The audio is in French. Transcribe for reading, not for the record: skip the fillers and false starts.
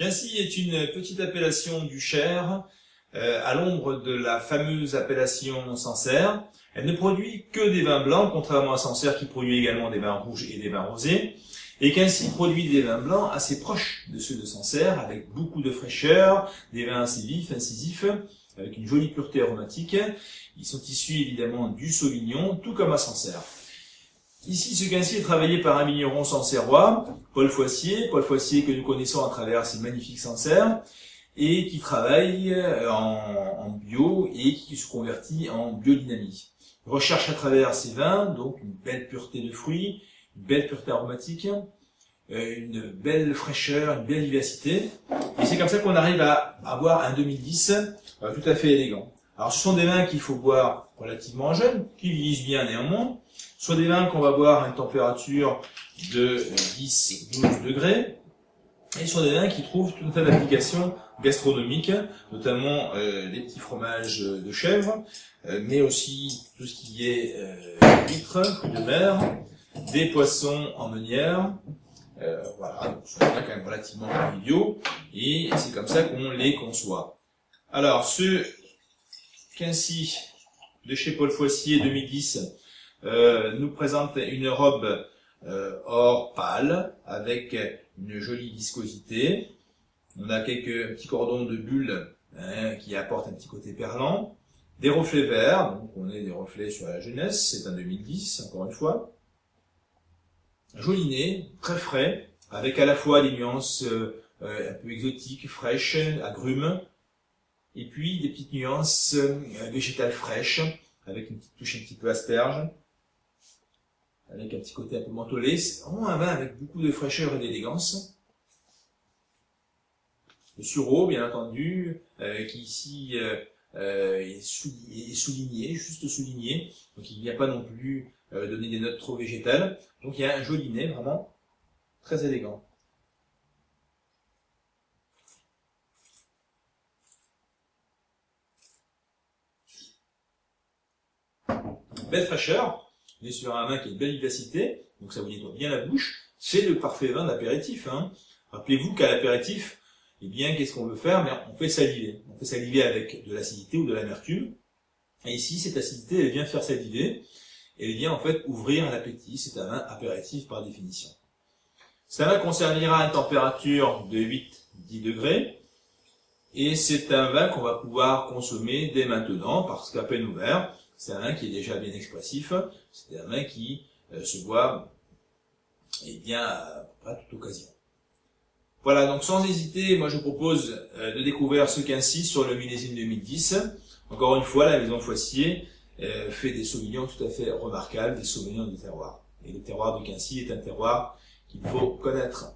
Quincy est une petite appellation du Cher, à l'ombre de la fameuse appellation Sancerre. Elle ne produit que des vins blancs, contrairement à Sancerre qui produit également des vins rouges et des vins rosés. Et Quincy produit des vins blancs assez proches de ceux de Sancerre, avec beaucoup de fraîcheur, des vins assez vifs, incisifs, avec une jolie pureté aromatique. Ils sont issus évidemment du Sauvignon, tout comme à Sancerre. Ici, ce Quincy est travaillé par un vigneron sancerrois, Paul Foissier que nous connaissons à travers ces magnifiques Sancerres, et qui travaille en bio et qui se convertit en biodynamie. Il recherche à travers ces vins donc une belle pureté de fruits, une belle pureté aromatique, une belle fraîcheur, une belle vivacité. Et c'est comme ça qu'on arrive à avoir un 2010 tout à fait élégant. Alors ce sont des vins qu'il faut boire relativement jeunes, qui vieillissent bien néanmoins. Ce sont des vins qu'on va boire à une température de 10-12 degrés. Et ce sont des vins qui trouvent tout un tas d'applications gastronomiques, notamment les petits fromages de chèvre, mais aussi tout ce qui est huîtres, fruits de mer, des poissons en meunière. Voilà, donc ce sont des vins quand même relativement conviviaux, et c'est comme ça qu'on les conçoit. Alors, ce Quincy de chez Paul Foissier 2010 nous présente une robe or pâle avec une jolie viscosité. On a quelques petits cordons de bulles qui apportent un petit côté perlant. Des reflets verts, donc on est des reflets sur la jeunesse, c'est un 2010 encore une fois. Un joli nez, très frais, avec à la fois des nuances un peu exotiques, fraîches, agrumes, et puis des petites nuances végétales fraîches, avec une petite touche un petit peu asperge, avec un petit côté un peu mentholé. C'est vraiment un vin avec beaucoup de fraîcheur et d'élégance. Le sureau, bien entendu, qui ici est souligné, juste souligné, donc il n'y a pas non plus donné des notes trop végétales. Donc il y a un joli nez, vraiment très élégant. Belle fraîcheur. On est sur un vin qui a une belle vivacité, donc ça vous nettoie bien la bouche. C'est le parfait vin d'apéritif. Rappelez-vous qu'à l'apéritif, eh bien, qu'est-ce qu'on veut faire? Mais on fait saliver. On fait saliver avec de l'acidité ou de l'amertume. Et ici, cette acidité, elle vient faire saliver. Elle vient en fait ouvrir l'appétit. C'est un vin apéritif par définition. C'est un vin qu'on servira à une température de 8-10 degrés. Et c'est un vin qu'on va pouvoir consommer dès maintenant, parce qu'à peine ouvert, c'est un vin qui est déjà bien expressif. C'est un vin qui se boit eh bien, à toute occasion. Voilà, donc sans hésiter, moi je propose de découvrir ce Quincy sur le millésime 2010. Encore une fois, la maison Foissier fait des sauvignons tout à fait remarquables, des sauvignons de terroir. Et le terroir de Quincy est un terroir qu'il faut connaître.